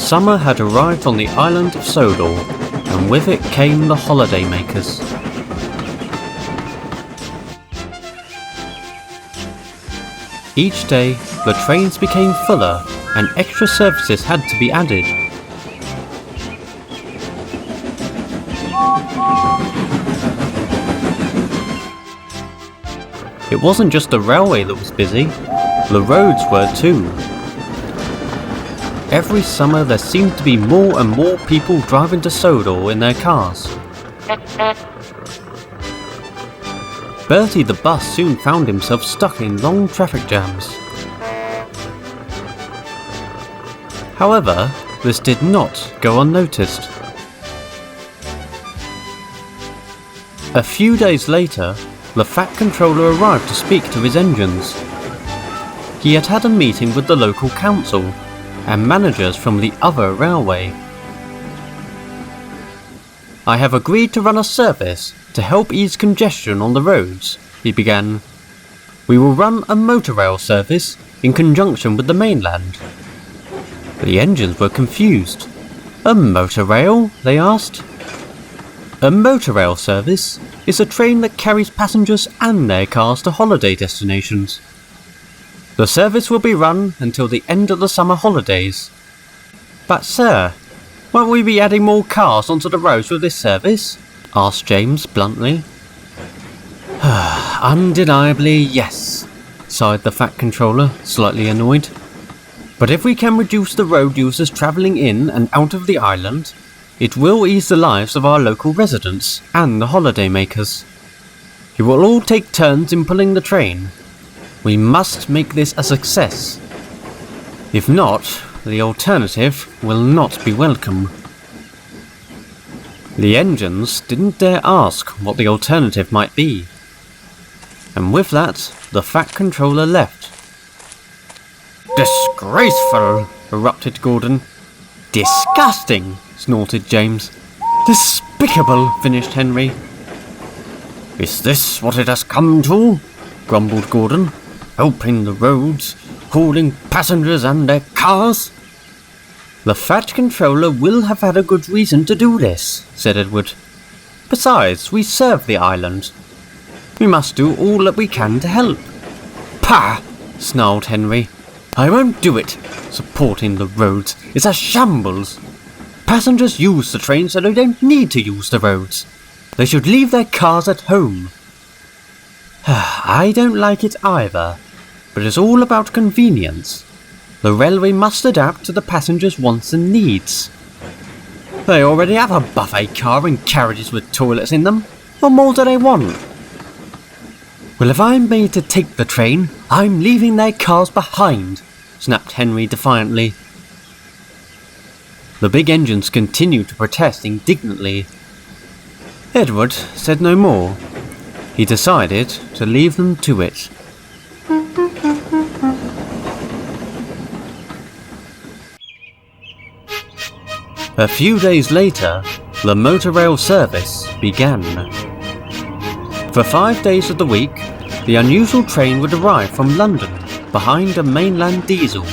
Summer had arrived on the island of Sodor, and with it came the holiday makers. Each day, the trains became fuller and extra services had to be added. It wasn't just the railway that was busy, the roads were too. Every summer there seemed to be more and more people driving to Sodor in their cars. Bertie the bus soon found himself stuck in long traffic jams. However, this did not go unnoticed. A few days later, the Fat Controller arrived to speak to his engines. He had had a meeting with the local council and managers from the other railway. "I have agreed to run a service to help ease congestion on the roads," he began. "We will run a motorail service in conjunction with the mainland." The engines were confused. "A motorail?" they asked. A motorail service is a train that carries passengers and their cars to holiday destinations. The service will be run until the end of the summer holidays. "But sir, won't we be adding more cars onto the roads with this service?" asked James bluntly. "Undeniably yes," sighed the Fat Controller, slightly annoyed. "But if we can reduce the road users travelling in and out of the island, it will ease the lives of our local residents and the holiday makers. You will all take turns in pulling the train. We must make this a success. If not, the alternative will not be welcome." The engines didn't dare ask what the alternative might be. And with that, the Fat Controller left. "Disgraceful!" erupted Gordon. "Disgusting!" snorted James. "Despicable!" finished Henry. "Is this what it has come to?" grumbled Gordon. "Helping the roads, hauling passengers and their cars?" "The Fat Controller will have had a good reason to do this," said Edward. "Besides, we serve the island. We must do all that we can to help." "Pah!" snarled Henry. "I won't do it. Supporting the roads is a shambles. Passengers use the train so they don't need to use the roads. They should leave their cars at home." "I don't like it either, but it's all about convenience. The railway must adapt to the passengers' wants and needs. They already have a buffet car and carriages with toilets in them. What more do they want?" "Well, if I'm made to take the train, I'm leaving their cars behind," snapped Henry defiantly. The big engines continued to protest indignantly. Edward said no more. He decided to leave them to it. A few days later, the motorail service began. For 5 days of the week, the unusual train would arrive from London behind a mainland diesel.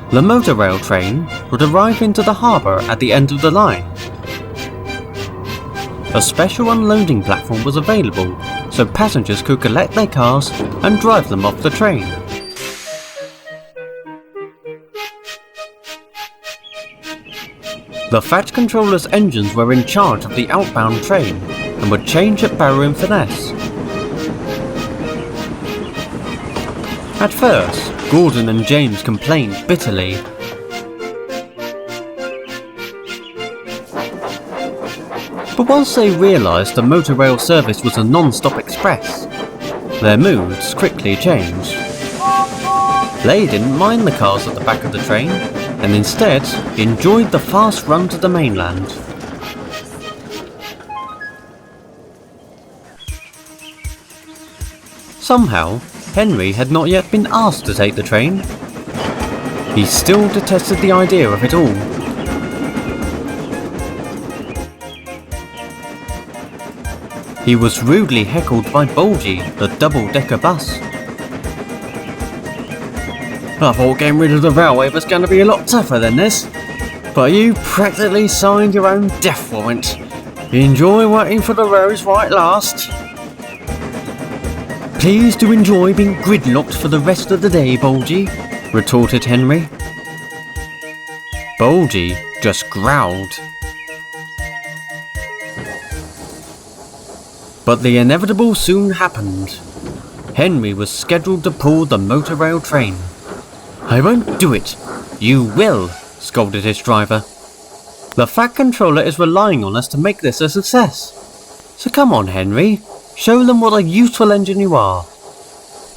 The motorail train would arrive into the harbour at the end of the line. A special unloading platform was available, so passengers could collect their cars and drive them off the train. The Fat Controller's engines were in charge of the outbound train and would change at Barrow-in-Furness. At first, Gordon and James complained bitterly. But once they realised the motorail service was a non-stop express, their moods quickly changed. They didn't mind the cars at the back of the train, and instead enjoyed the fast run to the mainland. Somehow, Henry had not yet been asked to take the train. He still detested the idea of it all. he was rudely heckled by Bulgy, the double-decker bus. I thought getting rid of the railway was going to be a lot tougher than this, but you practically signed your own death warrant. Enjoy waiting for the roads right last. Please do enjoy being gridlocked for the rest of the day, Bulgy, retorted Henry. Bulgy just growled. But the inevitable soon happened. Henry was scheduled to pull the Motorail train. I won't do it. You will, scolded his driver. The Fat Controller is relying on us to make this a success. So come on, Henry. Show them what a useful engine you are.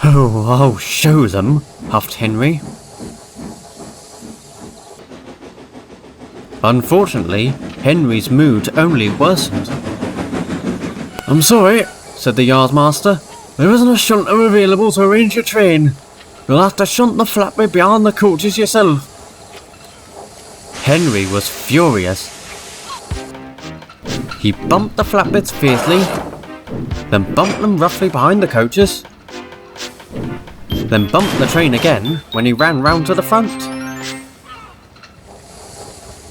Oh, I'll show them, huffed Henry. Unfortunately, Henry's mood only worsened. I'm sorry, said the yardmaster. There isn't a shunter available to arrange your train. You'll have to shunt the flatbed behind the coaches yourself. Henry was furious. He bumped the flatbeds fiercely, then bumped them roughly behind the coaches, then bumped the train again when he ran round to the front.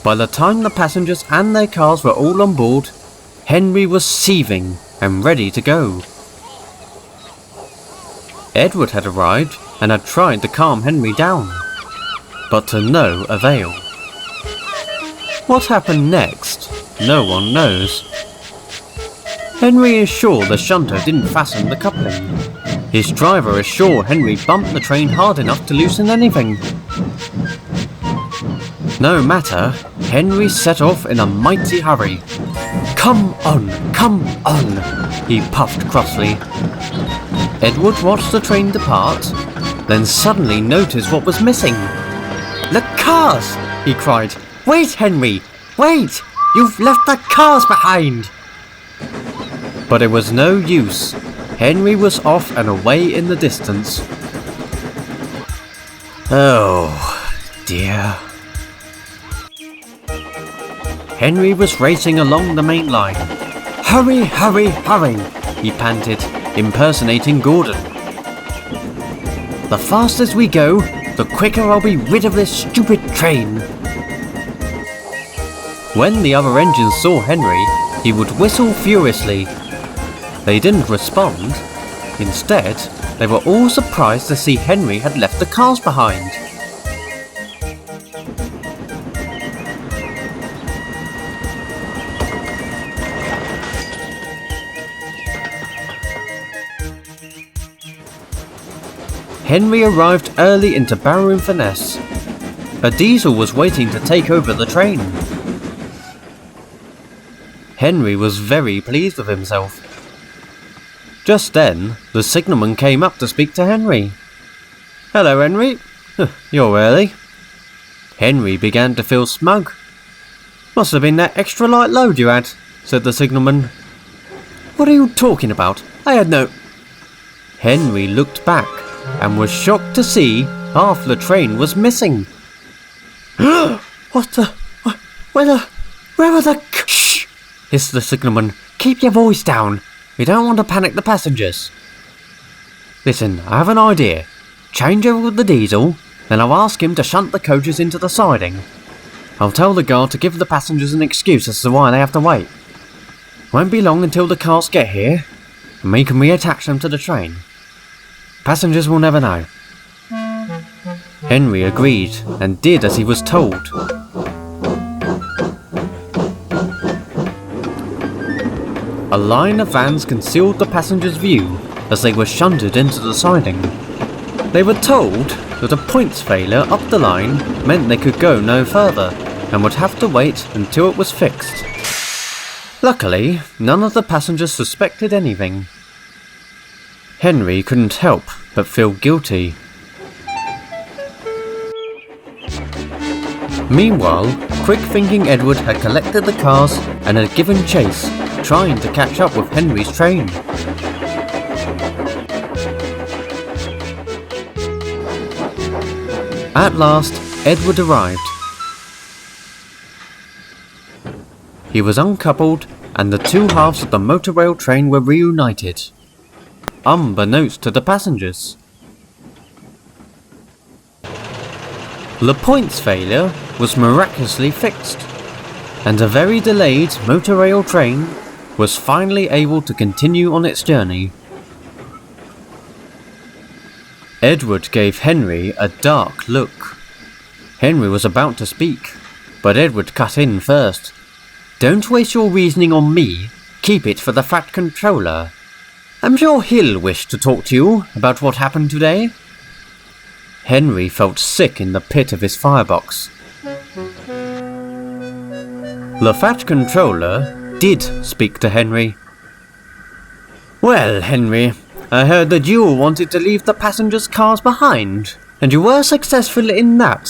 By the time the passengers and their cars were all on board, Henry was seething and ready to go. Edward had arrived and had tried to calm Henry down, but to no avail. What happened next, no one knows. Henry is sure the shunter didn't fasten the coupling. His driver is sure Henry bumped the train hard enough to loosen anything. No matter, Henry set off in a mighty hurry. Come on, he puffed crossly. Edward watched the train depart, then suddenly noticed what was missing. The cars! He cried. Wait, Henry! Wait! You've left the cars behind! But it was no use. Henry was off and away in the distance. Oh, dear. Henry was racing along the main line. Hurry, hurry, hurry, he panted, impersonating Gordon. The faster we go, the quicker I'll be rid of this stupid train. When the other engines saw Henry, he would whistle furiously. They didn't respond. Instead, they were all surprised to see Henry had left the cars behind. Henry arrived early into Barrow-in-Furness. A diesel was waiting to take over the train. Henry was very pleased with himself. Just then, the signalman came up to speak to Henry. Hello, Henry. You're early. Henry began to feel smug. Must have been that extra light load you had, said the signalman. What are you talking about? I had no... Henry looked back and was shocked to see half the train was missing. What the... Where are the... Shh! Hissed the signalman. Keep your voice down. We don't want to panic the passengers. Listen, I have an idea. Change over with the diesel, then I'll ask him to shunt the coaches into the siding. I'll tell the guard to give the passengers an excuse as to why they have to wait. Won't be long until the cars get here, and we can reattach them to the train. Passengers will never know. Henry agreed, and did as he was told. A line of vans concealed the passengers' view as they were shunted into the siding. They were told that a points failure up the line meant they could go no further, and would have to wait until it was fixed. Luckily, none of the passengers suspected anything. Henry couldn't help but feel guilty. Meanwhile, quick-thinking Edward had collected the cars and had given chase, trying to catch up with Henry's train. At last, Edward arrived. He was uncoupled and the two halves of the Motorail train were reunited, unbeknownst to the passengers. The point's failure was miraculously fixed, and a very delayed Motorail train was finally able to continue on its journey. Edward gave Henry a dark look. Henry was about to speak, but Edward cut in first. "Don't waste your reasoning on me, keep it for the Fat Controller. I'm sure he'll wish to talk to you about what happened today." Henry felt sick in the pit of his firebox. The Fat Controller did speak to Henry. "Well, Henry, I heard that you wanted to leave the passengers' cars behind, and you were successful in that.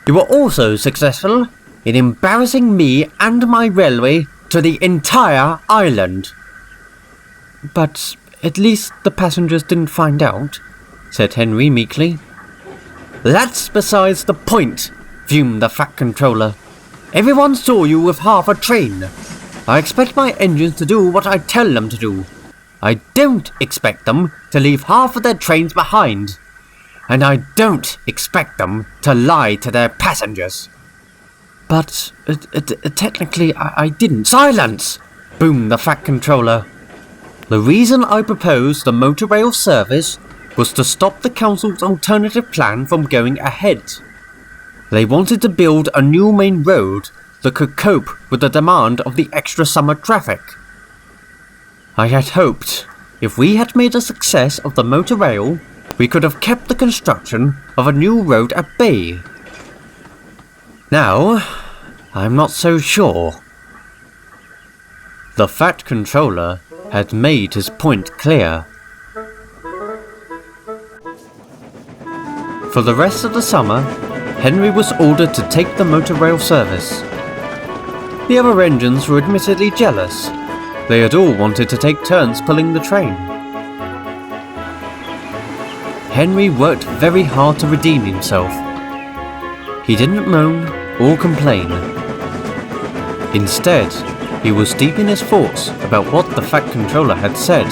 You were also successful in embarrassing me and my railway to the entire island." "But at least the passengers didn't find out," said Henry meekly. "That's besides the point," fumed the Fat Controller. "Everyone saw you with half a train. I expect my engines to do what I tell them to do. I don't expect them to leave half of their trains behind. And I don't expect them to lie to their passengers." "But, technically, I didn't." "Silence!" boomed the Fat Controller. "The reason I proposed the Motorail service was to stop the council's alternative plan from going ahead. They wanted to build a new main road that could cope with the demand of the extra summer traffic. I had hoped, if we had made a success of the Motorail, we could have kept the construction of a new road at bay. Now, I'm not so sure." The Fat Controller had made his point clear. For the rest of the summer, Henry was ordered to take the Motorail service. The other engines were admittedly jealous. They had all wanted to take turns pulling the train. Henry worked very hard to redeem himself. He didn't moan or complain. Instead, he was deep in his thoughts about what the Fat Controller had said.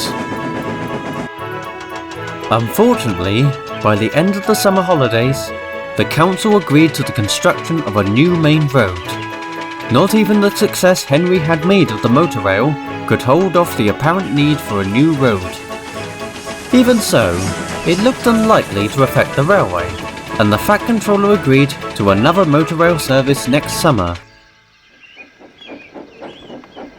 Unfortunately, by the end of the summer holidays, the council agreed to the construction of a new main road. Not even the success Henry had made of the Motorail could hold off the apparent need for a new road. Even so, it looked unlikely to affect the railway, and the Fat Controller agreed to another Motorail service next summer.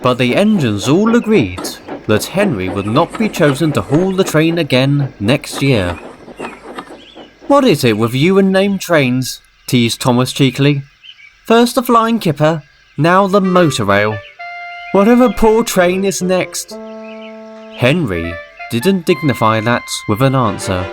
But the engines all agreed that Henry would not be chosen to haul the train again next year. "What is it with you and named trains?" teased Thomas cheekily. "First the Flying Kipper, now the Motorail. Whatever poor train is next?" Henry didn't dignify that with an answer.